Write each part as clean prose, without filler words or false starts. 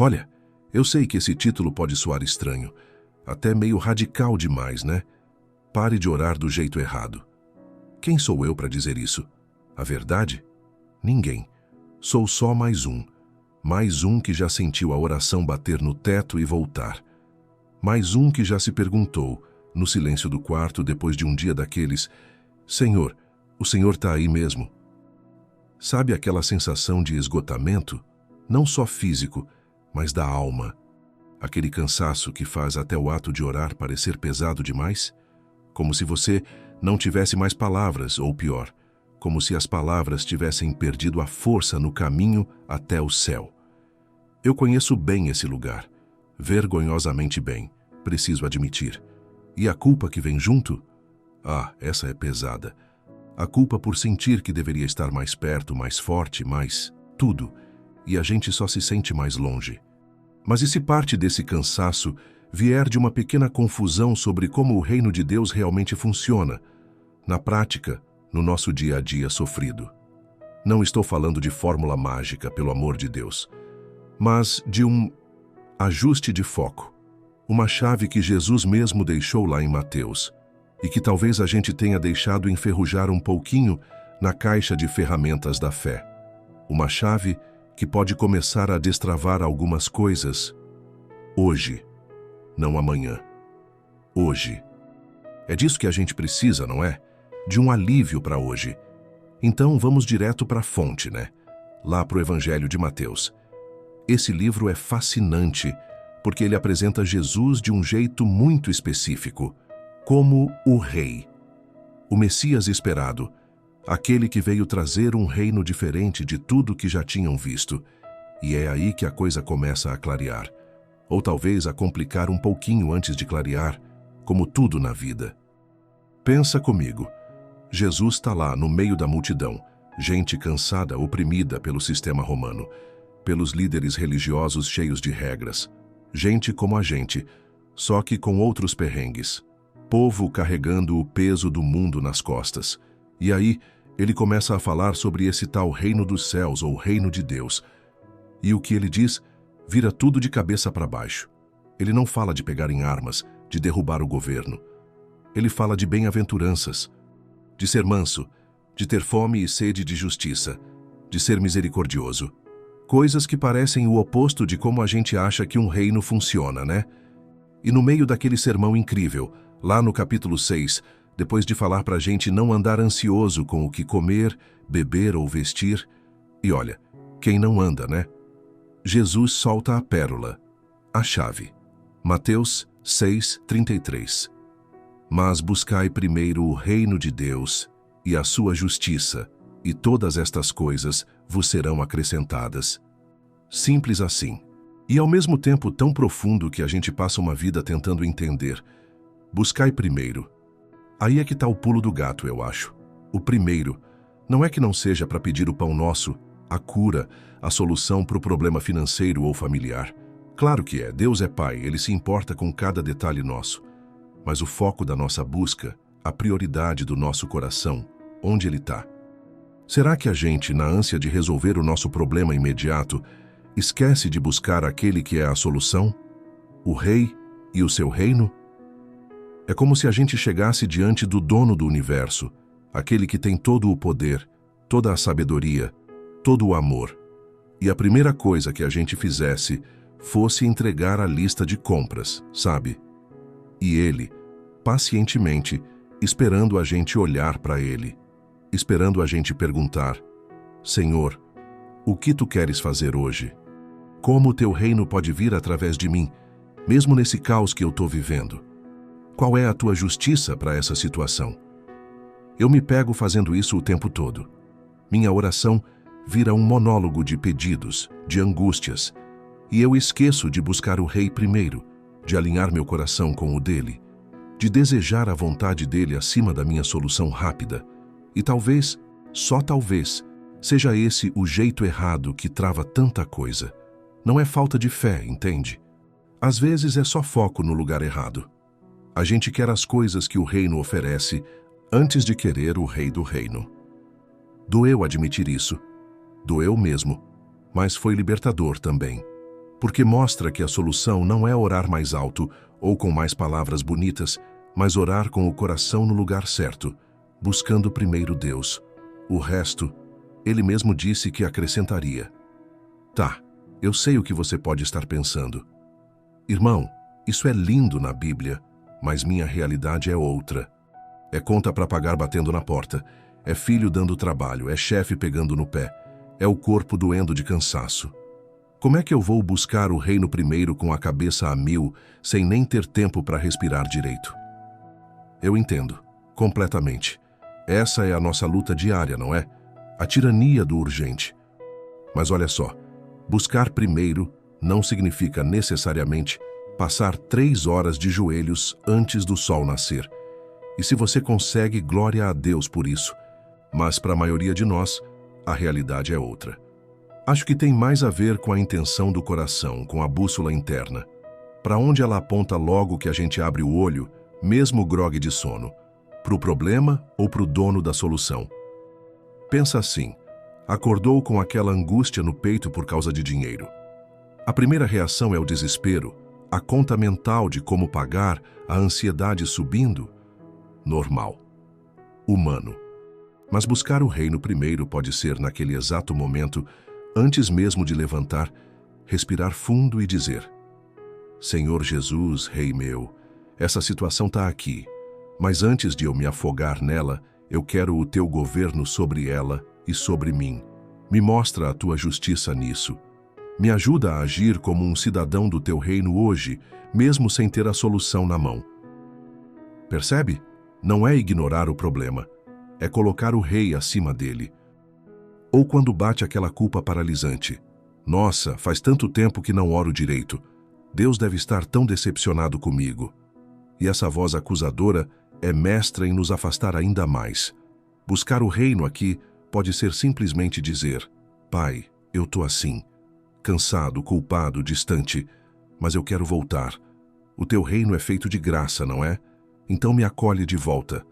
Olha, eu sei que esse título pode soar estranho, até meio radical demais, né? Pare de orar do jeito errado. Quem sou eu para dizer isso? A verdade? Ninguém. Sou só mais um que já sentiu a oração bater no teto e voltar. Mais um que já se perguntou, no silêncio do quarto depois de um dia daqueles, Senhor, o Senhor está aí mesmo? Sabe aquela sensação de esgotamento? Não só físico, mas da alma. Aquele cansaço que faz até o ato de orar parecer pesado demais? Como se você não tivesse mais palavras, ou pior, como se as palavras tivessem perdido a força no caminho até o céu. Eu conheço bem esse lugar, vergonhosamente bem, preciso admitir. E a culpa que vem junto? Ah, essa é pesada. A culpa por sentir que deveria estar mais perto, mais forte, mais tudo, e a gente só se sente mais longe. Mas e se parte desse cansaço vier de uma pequena confusão sobre como o reino de Deus realmente funciona, na prática, no nosso dia a dia sofrido? Não estou falando de fórmula mágica, pelo amor de Deus, mas de um ajuste de foco, uma chave que Jesus mesmo deixou lá em Mateus, e que talvez a gente tenha deixado enferrujar um pouquinho na caixa de ferramentas da fé. Uma chave que pode começar a destravar algumas coisas hoje, não amanhã. Hoje. É disso que a gente precisa, não é? De um alívio para hoje. Então vamos direto para a fonte, né? Lá para o Evangelho de Mateus. Esse livro é fascinante porque ele apresenta Jesus de um jeito muito específico, como o Rei, o Messias esperado, aquele que veio trazer um reino diferente de tudo que já tinham visto. E é aí que a coisa começa a clarear, ou talvez a complicar um pouquinho antes de clarear, como tudo na vida. Pensa comigo, Jesus está lá no meio da multidão, gente cansada, oprimida pelo sistema romano, pelos líderes religiosos cheios de regras, gente como a gente, só que com outros perrengues, povo carregando o peso do mundo nas costas. E aí, ele começa a falar sobre esse tal reino dos céus ou reino de Deus. E o que ele diz vira tudo de cabeça para baixo. Ele não fala de pegar em armas, de derrubar o governo. Ele fala de bem-aventuranças, de ser manso, de ter fome e sede de justiça, de ser misericordioso. Coisas que parecem o oposto de como a gente acha que um reino funciona, né? E no meio daquele sermão incrível, lá no capítulo 6, depois de falar para a gente não andar ansioso com o que comer, beber ou vestir, e olha, quem não anda, né? Jesus solta a pérola, a chave. Mateus 6:33. Mas buscai primeiro o reino de Deus e a sua justiça, e todas estas coisas vos serão acrescentadas. Simples assim. E ao mesmo tempo tão profundo que a gente passa uma vida tentando entender. Buscai primeiro. Aí é que está o pulo do gato, eu acho. O primeiro. Não é que não seja para pedir o pão nosso, a cura, a solução para o problema financeiro ou familiar. Claro que é, Deus é Pai, Ele se importa com cada detalhe nosso. Mas o foco da nossa busca, a prioridade do nosso coração, onde ele está? Será que a gente, na ânsia de resolver o nosso problema imediato, esquece de buscar aquele que é a solução? O Rei e o seu reino? É como se a gente chegasse diante do dono do universo, aquele que tem todo o poder, toda a sabedoria, todo o amor. E a primeira coisa que a gente fizesse fosse entregar a lista de compras, sabe? E ele, pacientemente, esperando a gente olhar para ele, esperando a gente perguntar, Senhor, o que tu queres fazer hoje? Como o teu reino pode vir através de mim, mesmo nesse caos que eu estou vivendo? Qual é a tua justiça para essa situação? Eu me pego fazendo isso o tempo todo. Minha oração vira um monólogo de pedidos, de angústias, e eu esqueço de buscar o Rei primeiro, de alinhar meu coração com o dele, de desejar a vontade dele acima da minha solução rápida. E talvez, só talvez, seja esse o jeito errado que trava tanta coisa. Não é falta de fé, entende? Às vezes é só foco no lugar errado. A gente quer as coisas que o reino oferece antes de querer o Rei do reino. Doeu admitir isso. Doeu mesmo, mas foi libertador também. porque mostra que a solução não é orar mais alto ou com mais palavras bonitas, mas orar com o coração no lugar certo, buscando primeiro Deus. O resto, ele mesmo disse que acrescentaria. Tá, eu sei o que você pode estar pensando. Irmão, isso é lindo na Bíblia, mas minha realidade é outra. É conta para pagar batendo na porta, é filho dando trabalho, é chefe pegando no pé, é o corpo doendo de cansaço. Como é que eu vou buscar o reino primeiro com a cabeça a mil, sem nem ter tempo para respirar direito? Eu entendo, completamente. Essa é a nossa luta diária, não é? A tirania do urgente. Mas olha só, buscar primeiro não significa necessariamente passar 3 horas de joelhos antes do sol nascer. E se você consegue, glória a Deus por isso. Mas para a maioria de nós, a realidade é outra. Acho que tem mais a ver com a intenção do coração, com a bússola interna. Para onde ela aponta logo que a gente abre o olho, mesmo grogue de sono? Para o problema ou para o dono da solução? Pensa assim, acordou com aquela angústia no peito por causa de dinheiro. A primeira reação é o desespero, a conta mental de como pagar, a ansiedade subindo. Normal. Humano. Mas buscar o reino primeiro pode ser, naquele exato momento, antes mesmo de levantar, respirar fundo e dizer: Senhor Jesus, Rei meu, essa situação está aqui, mas antes de eu me afogar nela, eu quero o teu governo sobre ela e sobre mim. Me mostra a tua justiça nisso. Me ajuda a agir como um cidadão do teu reino hoje, mesmo sem ter a solução na mão. Percebe? Não é ignorar o problema, é colocar o rei acima dele. Ou quando bate aquela culpa paralisante. Nossa, faz tanto tempo que não oro direito. Deus deve estar tão decepcionado comigo. E essa voz acusadora é mestra em nos afastar ainda mais. Buscar o reino aqui pode ser simplesmente dizer: Pai, eu tô assim, cansado, culpado, distante, mas eu quero voltar. O teu reino é feito de graça, não é? Então me acolhe de volta.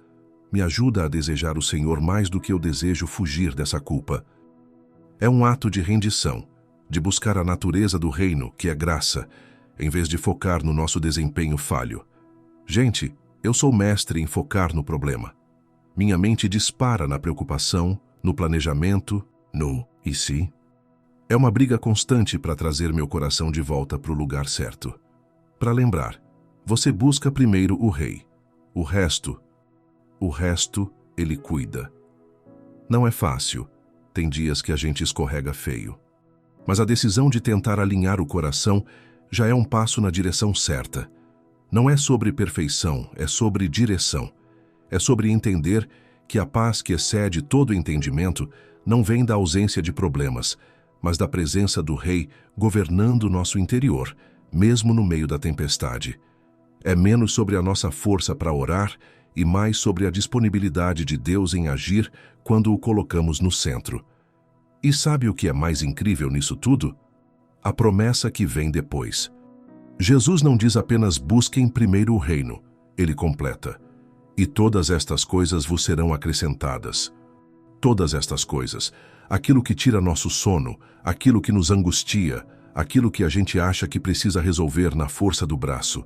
Me ajuda a desejar o Senhor mais do que eu desejo fugir dessa culpa. É um ato de rendição, de buscar a natureza do reino, que é graça, em vez de focar no nosso desempenho falho. Gente, eu sou mestre em focar no problema. Minha mente dispara na preocupação, no planejamento, no e se. É uma briga constante para trazer meu coração de volta para o lugar certo. Para lembrar, você busca primeiro o rei. O resto, ele cuida. Não é fácil. Tem dias que a gente escorrega feio. Mas a decisão de tentar alinhar o coração já é um passo na direção certa. Não é sobre perfeição, é sobre direção. É sobre entender que a paz que excede todo entendimento não vem da ausência de problemas, mas da presença do Rei governando nosso interior, mesmo no meio da tempestade. É menos sobre a nossa força para orar e mais sobre a disponibilidade de Deus em agir quando o colocamos no centro. E sabe o que é mais incrível nisso tudo? A promessa que vem depois. Jesus não diz apenas busquem primeiro o reino, ele completa: e todas estas coisas vos serão acrescentadas. Todas estas coisas, aquilo que tira nosso sono, aquilo que nos angustia, aquilo que a gente acha que precisa resolver na força do braço.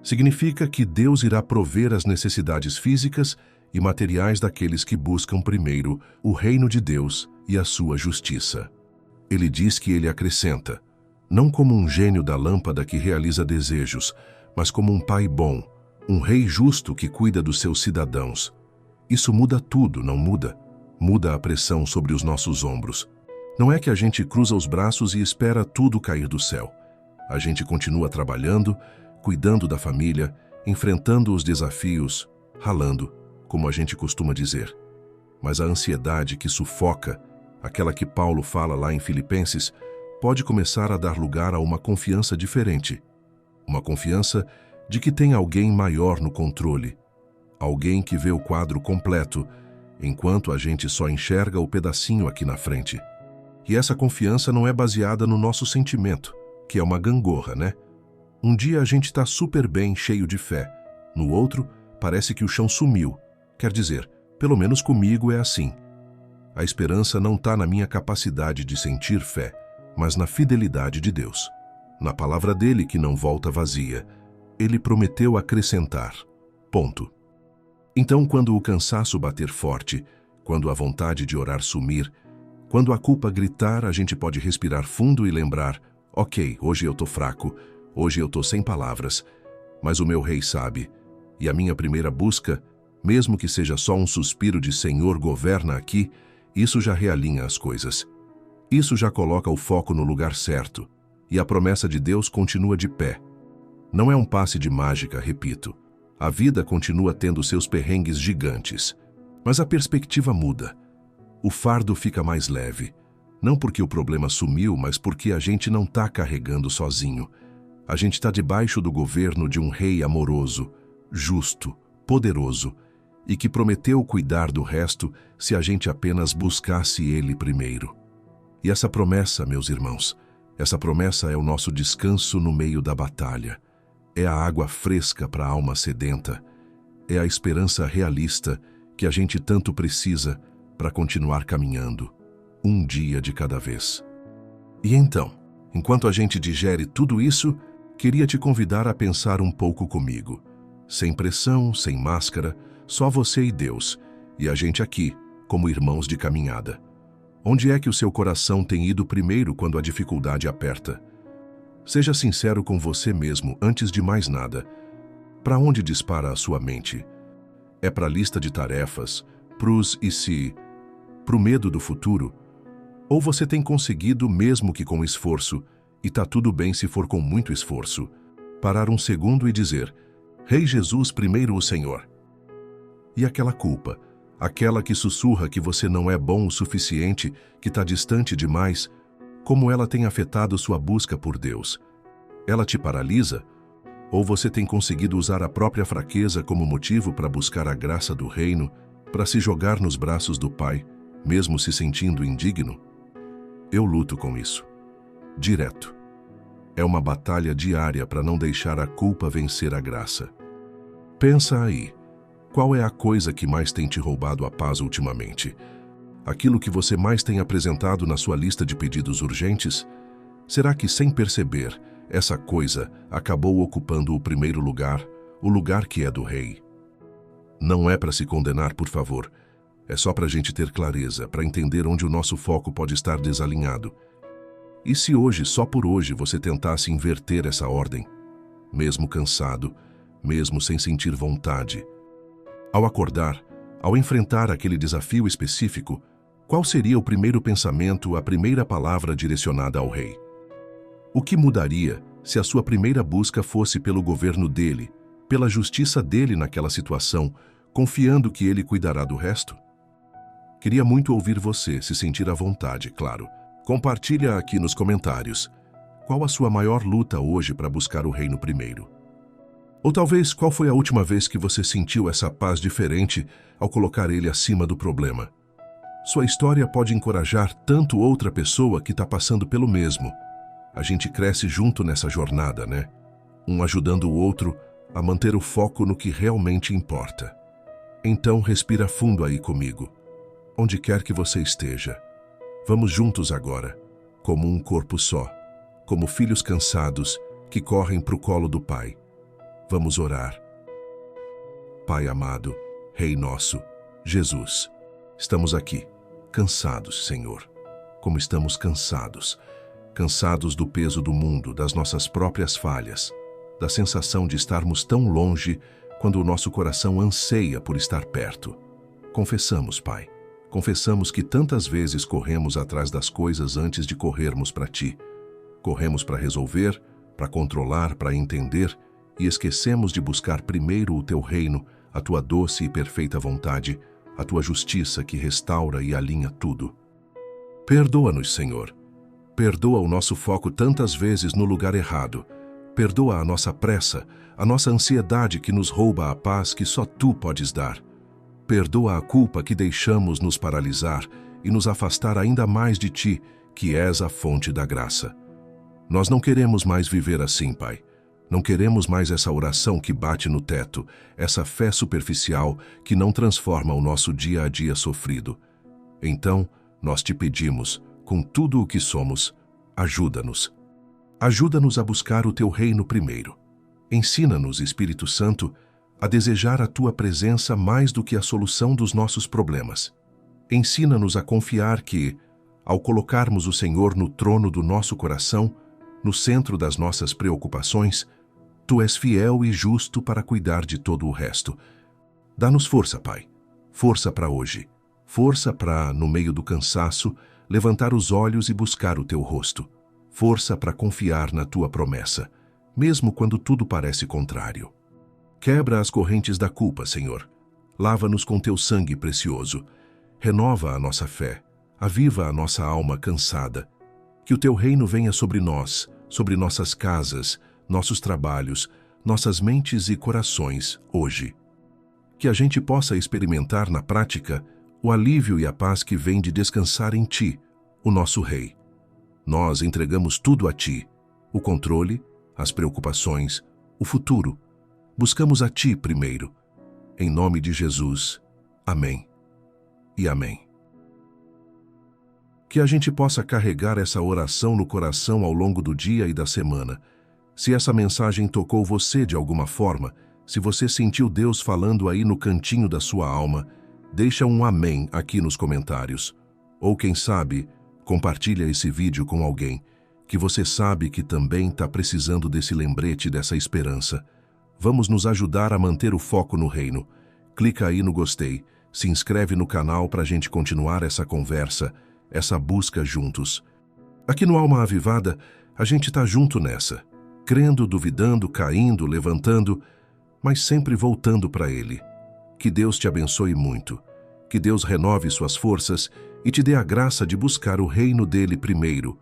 Significa que Deus irá prover as necessidades físicas e materiais daqueles que buscam primeiro o reino de Deus e a sua justiça. Ele diz que ele acrescenta, não como um gênio da lâmpada que realiza desejos, mas como um pai bom, um rei justo que cuida dos seus cidadãos. Isso muda tudo, não muda? Muda a pressão sobre os nossos ombros. Não é que a gente cruza os braços e espera tudo cair do céu. A gente continua trabalhando, cuidando da família, enfrentando os desafios, ralando, como a gente costuma dizer. Mas a ansiedade que sufoca, aquela que Paulo fala lá em Filipenses, pode começar a dar lugar a uma confiança diferente. Uma confiança de que tem alguém maior no controle. Alguém que vê o quadro completo, enquanto a gente só enxerga o pedacinho aqui na frente. E essa confiança não é baseada no nosso sentimento, que é uma gangorra, né? Um dia a gente está super bem, cheio de fé. No outro, parece que o chão sumiu. Quer dizer, pelo menos comigo é assim. A esperança não está na minha capacidade de sentir fé, mas na fidelidade de Deus. na palavra dele que não volta vazia. Ele prometeu acrescentar. Ponto. Então, quando o cansaço bater forte, quando a vontade de orar sumir, quando a culpa gritar, a gente pode respirar fundo e lembrar: ok, hoje eu tô fraco, hoje eu tô sem palavras, mas o meu rei sabe, e a minha primeira busca, mesmo que seja só um suspiro de Senhor, governa aqui, isso já realinha as coisas. Isso já coloca o foco no lugar certo, e a promessa de Deus continua de pé. Não é um passe de mágica, repito. A vida continua tendo seus perrengues gigantes, mas a perspectiva muda. O fardo fica mais leve, não porque o problema sumiu, mas porque a gente não está carregando sozinho. A gente está debaixo do governo de um rei amoroso, justo, poderoso, e que prometeu cuidar do resto se a gente apenas buscasse ele primeiro. E essa promessa, meus irmãos, essa promessa é o nosso descanso no meio da batalha. É a água fresca para a alma sedenta. É a esperança realista que a gente tanto precisa para continuar caminhando, um dia de cada vez. E então, enquanto a gente digere tudo isso, queria te convidar a pensar um pouco comigo. Sem pressão, sem máscara, só você e Deus, e a gente aqui, como irmãos de caminhada. Onde é que o seu coração tem ido primeiro quando a dificuldade aperta? Seja sincero com você mesmo antes de mais nada. Para onde dispara a sua mente? É para a lista de tarefas, pros e se, pro medo do futuro? Ou você tem conseguido, mesmo que com esforço, e tá tudo bem se for com muito esforço, parar um segundo e dizer: Rei Jesus, primeiro o Senhor? E aquela culpa, aquela que sussurra que você não é bom o suficiente, que está distante demais, como ela tem afetado sua busca por Deus? Ela te paralisa? Ou você tem conseguido usar a própria fraqueza como motivo para buscar a graça do reino, para se jogar nos braços do Pai, mesmo se sentindo indigno? Eu luto com isso. Direto. É uma batalha diária para não deixar a culpa vencer a graça. Pensa aí. Qual é a coisa que mais tem te roubado a paz ultimamente? Aquilo que você mais tem apresentado na sua lista de pedidos urgentes? Será que, sem perceber, essa coisa acabou ocupando o primeiro lugar, o lugar que é do rei? Não é para se condenar, por favor. É só para a gente ter clareza, para entender onde o nosso foco pode estar desalinhado. E se hoje, só por hoje, você tentasse inverter essa ordem? Mesmo cansado, mesmo sem sentir vontade. Ao acordar, ao enfrentar aquele desafio específico, qual seria o primeiro pensamento, a primeira palavra direcionada ao rei? O que mudaria se a sua primeira busca fosse pelo governo dele, pela justiça dele naquela situação, confiando que ele cuidará do resto? Queria muito ouvir você, se sentir à vontade, claro. Compartilha aqui nos comentários. Qual a sua maior luta hoje para buscar o reino primeiro? Ou talvez, qual foi a última vez que você sentiu essa paz diferente ao colocar ele acima do problema? Sua história pode encorajar tanto outra pessoa que está passando pelo mesmo. A gente cresce junto nessa jornada, né? Um ajudando o outro a manter o foco no que realmente importa. Então, respira fundo aí comigo, onde quer que você esteja. Vamos juntos agora, como um corpo só, como filhos cansados que correm para o colo do Pai. Vamos orar. Pai amado, Rei nosso, Jesus, estamos aqui, cansados, Senhor. Como estamos cansados. Cansados do peso do mundo, das nossas próprias falhas, da sensação de estarmos tão longe quando o nosso coração anseia por estar perto. Confessamos, Pai. Confessamos que tantas vezes corremos atrás das coisas antes de corrermos para Ti. Corremos para resolver, para controlar, para entender, e esquecemos de buscar primeiro o Teu reino, a Tua doce e perfeita vontade, a Tua justiça que restaura e alinha tudo. Perdoa-nos, Senhor. Perdoa o nosso foco tantas vezes no lugar errado. Perdoa a nossa pressa, a nossa ansiedade que nos rouba a paz que só Tu podes dar. Perdoa a culpa que deixamos nos paralisar e nos afastar ainda mais de Ti, que és a fonte da graça. Nós não queremos mais viver assim, Pai. Não queremos mais essa oração que bate no teto, essa fé superficial que não transforma o nosso dia a dia sofrido. Então, nós te pedimos, com tudo o que somos, ajuda-nos. Ajuda-nos a buscar o teu reino primeiro. Ensina-nos, Espírito Santo, a desejar a tua presença mais do que a solução dos nossos problemas. Ensina-nos a confiar que, ao colocarmos o Senhor no trono do nosso coração, no centro das nossas preocupações, tu és fiel e justo para cuidar de todo o resto. Dá-nos força, Pai. Força para hoje. Força para, no meio do cansaço, levantar os olhos e buscar o teu rosto. Força para confiar na tua promessa, mesmo quando tudo parece contrário. Quebra as correntes da culpa, Senhor. Lava-nos com teu sangue precioso. Renova a nossa fé. Aviva a nossa alma cansada. Que o teu reino venha sobre nós, sobre nossas casas, nossos trabalhos, nossas mentes e corações, hoje. Que a gente possa experimentar na prática o alívio e a paz que vem de descansar em Ti, o nosso Rei. Nós entregamos tudo a Ti, o controle, as preocupações, o futuro. Buscamos a Ti primeiro. Em nome de Jesus. Amém. E amém. Que a gente possa carregar essa oração no coração ao longo do dia e da semana. Se essa mensagem tocou você de alguma forma, se você sentiu Deus falando aí no cantinho da sua alma, deixa um amém aqui nos comentários. Ou quem sabe, compartilha esse vídeo com alguém que você sabe que também está precisando desse lembrete, dessa esperança. Vamos nos ajudar a manter o foco no reino. Clica aí no gostei, se inscreve no canal para a gente continuar essa conversa, essa busca juntos. Aqui no Alma Avivada, a gente está junto nessa, crendo, duvidando, caindo, levantando, mas sempre voltando para Ele. Que Deus te abençoe muito, que Deus renove suas forças e te dê a graça de buscar o reino dele primeiro,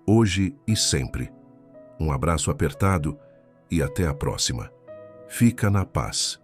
hoje e sempre. Um abraço apertado e até a próxima. Fica na paz.